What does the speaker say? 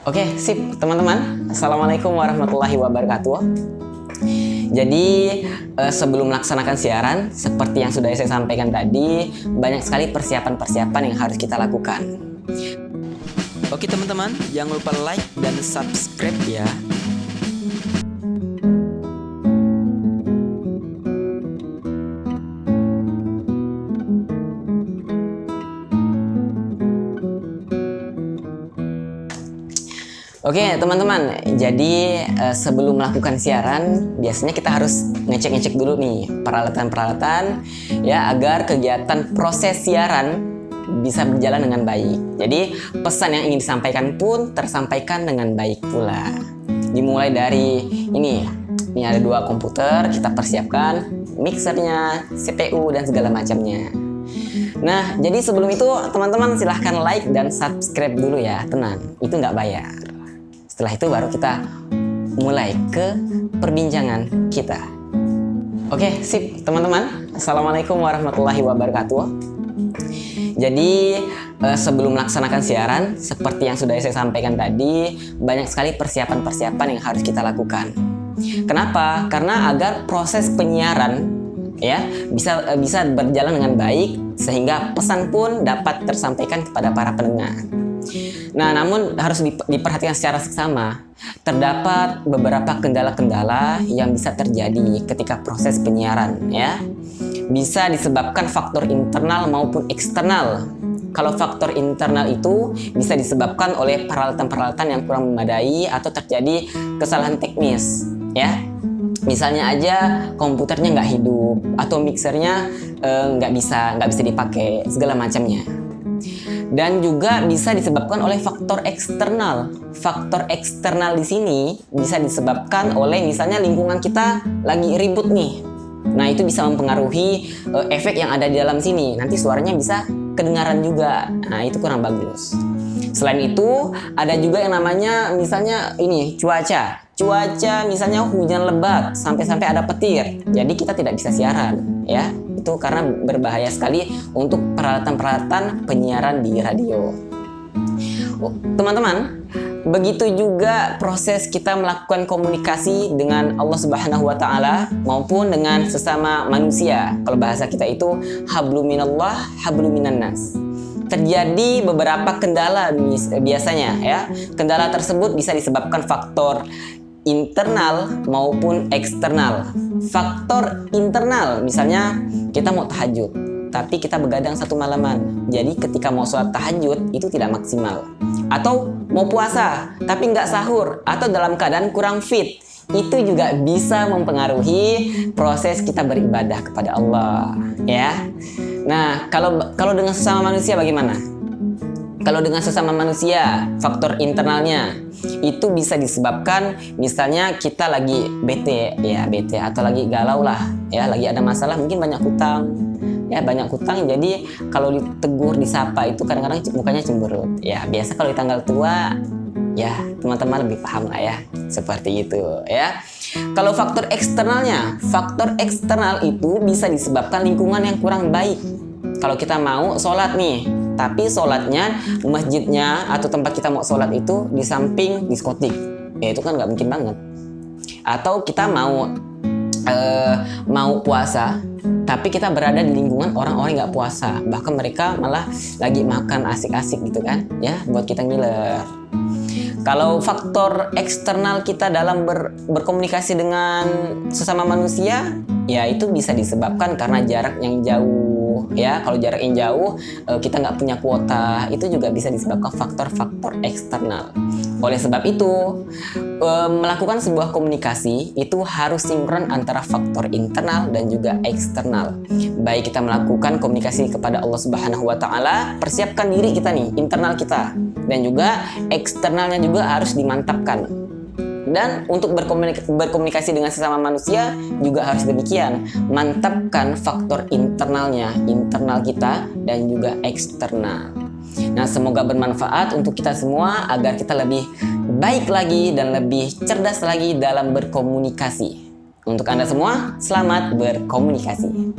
Oke, sip teman-teman. Assalamualaikum warahmatullahi wabarakatuh. Jadi sebelum melaksanakan siaran, seperti yang sudah saya sampaikan tadi, banyak sekali persiapan-persiapan yang harus kita lakukan. Oke teman-teman, jangan lupa like dan subscribe ya. Oke teman-teman, jadi sebelum melakukan siaran biasanya kita harus ngecek-ngecek dulu nih peralatan-peralatan ya, agar kegiatan proses siaran bisa berjalan dengan baik. Jadi pesan yang ingin disampaikan pun tersampaikan dengan baik pula. Dimulai dari ini ada 2 komputer, kita persiapkan mixernya, CPU dan segala macamnya. Nah jadi sebelum itu teman-teman silahkan like dan subscribe dulu ya, tenang, itu nggak bayar. Setelah itu baru kita mulai ke perbincangan kita. Oke, sip teman-teman. Assalamualaikum warahmatullahi wabarakatuh. Jadi sebelum melaksanakan siaran, seperti yang sudah saya sampaikan tadi, banyak sekali persiapan-persiapan yang harus kita lakukan. Kenapa? Karena agar proses penyiaran ya bisa berjalan dengan baik, sehingga pesan pun dapat tersampaikan kepada para pendengar. Nah, namun harus diperhatikan secara seksama. Terdapat beberapa kendala-kendala yang bisa terjadi ketika proses penyiaran ya. Bisa disebabkan faktor internal maupun eksternal. Kalau faktor internal itu bisa disebabkan oleh peralatan-peralatan yang kurang memadai atau terjadi kesalahan teknis ya. Misalnya aja komputernya nggak hidup atau mixernya nggak bisa dipakai, segala macamnya. Dan juga bisa disebabkan oleh faktor eksternal. Faktor eksternal di sini bisa disebabkan oleh misalnya lingkungan kita lagi ribut nih. Nah itu bisa mempengaruhi efek yang ada di dalam sini. Nanti suaranya bisa kedengaran juga. Nah itu kurang bagus. Selain itu ada juga yang namanya misalnya ini cuaca misalnya hujan lebat sampai ada petir. Jadi kita tidak bisa siaran ya. Itu karena berbahaya sekali untuk peralatan-peralatan penyiaran di radio. Teman-teman, begitu juga proses kita melakukan komunikasi dengan Allah Subhanahu wa Ta'ala maupun dengan sesama manusia. Kalau bahasa kita itu hablum minallah, hablum minannas. Terjadi beberapa kendala biasanya ya. Kendala tersebut bisa disebabkan faktor internal maupun eksternal. Faktor internal misalnya kita mau tahajud tapi kita begadang 1 malaman, jadi ketika mau sholat tahajud itu tidak maksimal. Atau mau puasa tapi nggak sahur atau dalam keadaan kurang fit, itu juga bisa mempengaruhi proses kita beribadah kepada Allah ya. Nah kalau dengan sesama manusia bagaimana? Kalau dengan sesama manusia, faktor internalnya itu bisa disebabkan misalnya kita lagi bete atau lagi galau lah ya, lagi ada masalah, mungkin banyak hutang jadi kalau ditegur disapa itu kadang-kadang mukanya cemberut ya. Biasa kalau di tanggal tua ya teman-teman lebih paham lah ya, seperti itu ya. Kalau faktor eksternalnya, faktor eksternal itu bisa disebabkan lingkungan yang kurang baik. Kalau kita mau sholat nih, tapi sholatnya masjidnya atau tempat kita mau sholat itu di samping diskotik, ya itu kan nggak mungkin banget. Atau kita mau puasa tapi kita berada di lingkungan orang-orang nggak puasa, bahkan mereka malah lagi makan asik-asik gitu kan ya, buat kita ngiler. Kalau faktor eksternal kita dalam berkomunikasi dengan sesama manusia ya, itu bisa disebabkan karena jarak yang jauh ya. Kalau jarak yang jauh kita nggak punya kuota, itu juga bisa disebabkan faktor-faktor eksternal. Oleh sebab itu melakukan sebuah komunikasi itu harus sinkron antara faktor internal dan juga eksternal. Baik kita melakukan komunikasi kepada Allah Subhanahu wa Ta'ala, persiapkan diri kita nih, internal kita, dan juga eksternalnya juga harus dimantapkan. Dan untuk berkomunikasi dengan sesama manusia juga harus demikian, mantapkan faktor internalnya, internal kita dan juga eksternal. Nah semoga bermanfaat untuk kita semua agar kita lebih baik lagi dan lebih cerdas lagi dalam berkomunikasi. Untuk Anda semua, selamat berkomunikasi.